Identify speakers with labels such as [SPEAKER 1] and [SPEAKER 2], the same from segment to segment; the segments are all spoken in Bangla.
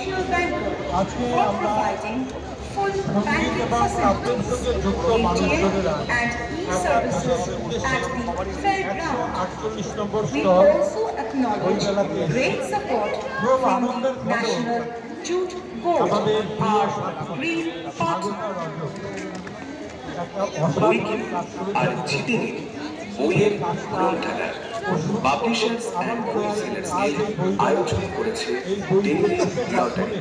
[SPEAKER 1] official banker for providing full banking facilities, ATM and e-services at the fairground. We also acknowledge great support from National Jute Board, our green partner.
[SPEAKER 2] বইয়ের গ্রন্থাগার পাবলিশার্স অ্যান্ড হোলসেলার্স আয়োজন করেছে ডেইলি লটারি।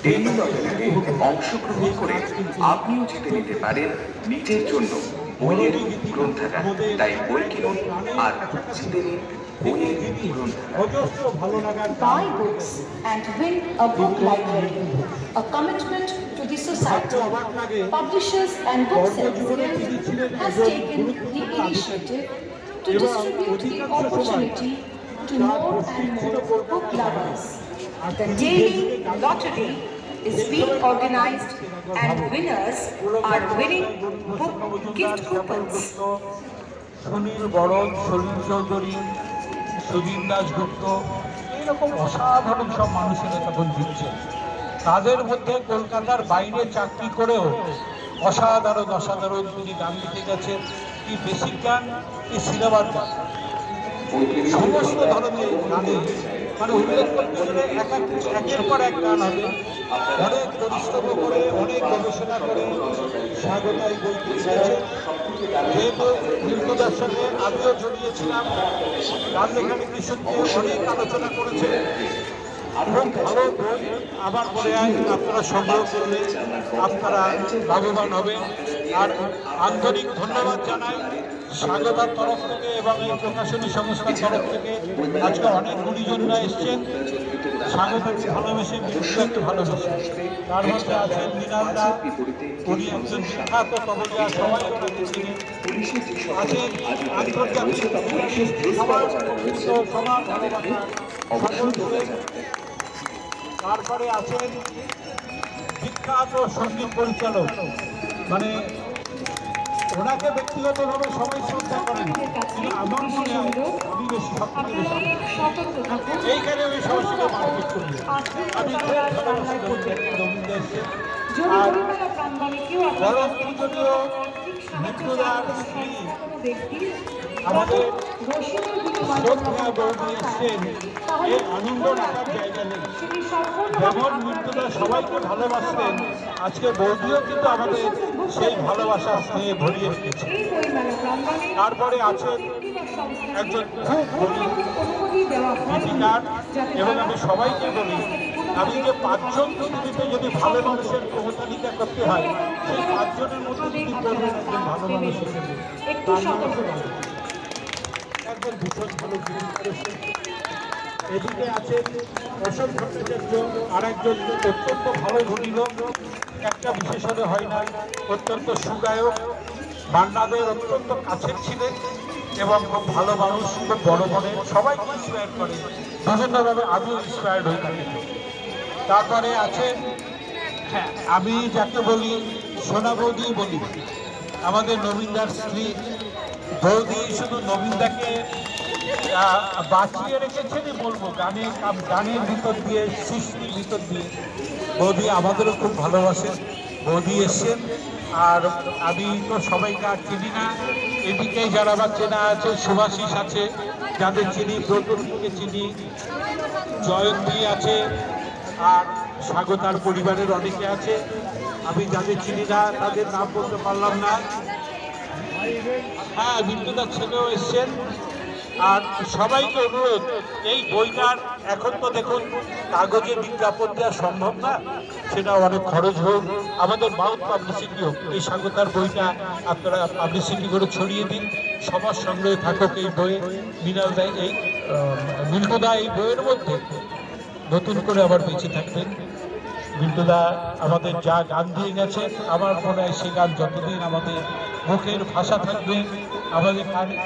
[SPEAKER 2] ডেইলি লটারিতে অংশগ্রহণ করে আপনিও জিতে নিতে পারেন নিজের জন্য বইয়ের গ্রন্থাগার। তাই বই কিনুন আর জিতে নিন বইয়ের গ্রন্থাগার।
[SPEAKER 1] Buy books and win a book library, a commitment to the society. Publishers and Booksellers Guild has taken the initiative to distribute the opportunity to more and more book lovers. The daily lottery is being organized and winners are winning book gift coupons.
[SPEAKER 3] Sunil বরদ, Salil Chowdhury, Sudip Dasgupta, এইরকম অসাধারণ সব মানুষেরা তখন জিতছে। তাদের মধ্যে কলকাতার বাইরে চাকরি করেও অসাধারণ অসাধারণ তিনি গান লিখে গেছেন। কি বেসিক গান, কি সিনেমার গান, সমস্ত ধরনের গানে মানে উল্লেখ করতে গেলে একের পর এক গান হবে। অনেক পরিশ্রম করে, অনেক গবেষণা করে স্বাগতা এই বই লিখেছেন। যেহেতু নির্মদার সঙ্গে আমিও জড়িয়েছিলাম, গান লেখালেখি সঙ্গে অনেক আলোচনা করেছে। খুব ভালো বই, আবার বলে আপনারা সংগ্রহ করলে আপনারা লাভবান হবেন। আর আন্তরিক ধন্যবাদ জানাই স্বাগতার তরফ থেকে এবং এই প্রকাশনী সংস্থার তরফ থেকে। আজকে অনেক গুণীজনরা এসছেন স্বাগতাকে ভালোবেসে, বিশ্বকে ভালোবেসে। তার মধ্যে আছেন মৃণাল দা, উনি একজন বিখ্যাত কবি, সবাই ওনাকে চিনেন। আছেন আন্তর্জাতিক তারপরে আছেন বিখ্যাত সঙ্গীত পরিচালক, মানে ওনাকে ব্যক্তিগতভাবে সবাই শ্রদ্ধা করেন, কিন্তু আমার মনে হয় আমি বেশি এইখানে আমি সবার সঙ্গে মারপিট করি। আমি রবীন্দ্র এসছে আর বরং পূজনীয় মৃত্যুদার স্ত্রী আমাদের শ্রদ্ধা বৌদি এসছেন। এই আনন্দ রাখার জায়গা নেই। যেমন মৃত্যুদা সবাইকে ভালোবাসতেন, আজকে বৌদিও কিন্তু আমাদের সেই ভালোবাসা স্নেহে ভরিয়ে রেখেছে। তারপরে আছেন একজন খুব গীতিকার, এবং আমি সবাইকে বলি, আমি যে 5 জন পৃথিবীতে যদি ভালো মানুষের প্রহতালিকা করতে হয়, সেই 5 জনের মধ্যে যদি করবেন একজন ভালো মানুষ হিসেবে, একজন ভীষণ ভালো গীতিকার। এদিকে আছেন অশোক ভট্টাচার্য, আর একজন অত্যন্ত ভালো ধনী লোক, একটা বিশেষণে হয় না, অত্যন্ত সুগায়ক, বান্নাদের অত্যন্ত কাছের ছিলেন এবং খুব ভালো মানুষ, খুব বড় মনের, সবাইকে ইন্সপায়ার করে বিভিন্নভাবে। আমিও ইন্সপায়ার্ড হয়ে থাকি। তারপরে আছেন আমি যাকে বলি সোনা বৌদি বলি, আমাদের নবীনদার স্ত্রী বৌদি। শুধু নবীনদাকে বাঁচিয়ে রেখেছেনই বলবো, গানের ভিতর দিয়ে, সৃষ্টির ভিতর দিয়ে। বৌদি আমাদেরও খুব ভালোবাসেন। বৌদি এসছেন, আর আমি তো সবাইকে আর চিনি না। এদিকে যারা আবার চেনা আছে, সুভাষিস আছে যাদের চিনি, প্রতুলকে চিনি, জয়ন্তী আছে, আর স্বাগতার পরিবারের অনেকে আছে। আমি যাদের চিনি না তাদের নাম বলতে পারলাম না। হ্যাঁ, বিন্দুদার ছেলেও এসছেন। আর সবাইকে অনুরোধ, এই বইটার এখন তো দেখুন কাগজে বিজ্ঞাপন দেওয়া সম্ভব না, সেটা অনেক খরচ হোক, আমাদের মাউথ পাবলিসিটি হোক। এই স্বাগতার বইটা আপনারা পাবলিসিটি করে ছড়িয়ে দিন, সবার সংগ্রহে থাকুক এই বইয়ে। মৃণালদা এই মিল্টুদা এই বইয়ের মধ্যে নতুন করে আবার বেঁচে থাকবেন। মিল্টুদা আমাদের যা গান দিয়ে গেছে, আমার মনে হয় সে গান যতদিন আমাদের মুখের ভাষা থাকবে, আমাদের কানে।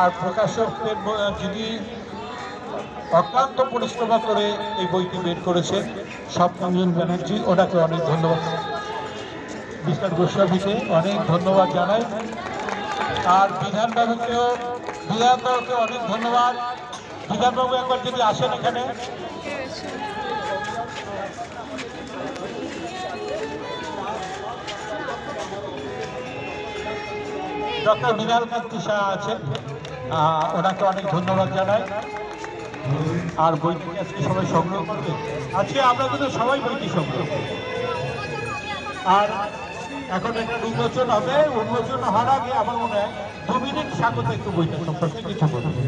[SPEAKER 3] আর প্রকাশকের যিনি অক্লান্ত পরিশ্রম করে এই বইটি বের করেছেন, স্বপ্নঞ্জন ব্যানার্জি, ওনাকে অনেক ধন্যবাদ। মিস্টার গোস্বামীকে অনেক ধন্যবাদ জানাই। আর বিধানবাবুকে অনেক ধন্যবাদ। বিধানবাবু একবার যদি আসেন এখানে। ডক্টর মৃণাল কান্তি শাহ আছেন, ওনাকে অনেক ধন্যবাদ জানাই। আর বইটি আজকে সবাই সংগ্রহ করবে, আজকে আমরা কিন্তু সবাই বইটি সংগ্রহ করব। আর এখন একটা উন্মোচন হবে, উন্মোচন হওয়ার আগে আমার মনে হয় 2 মিনিট স্বাগত একটু বইটা সম্পর্কে কিছু বলবো।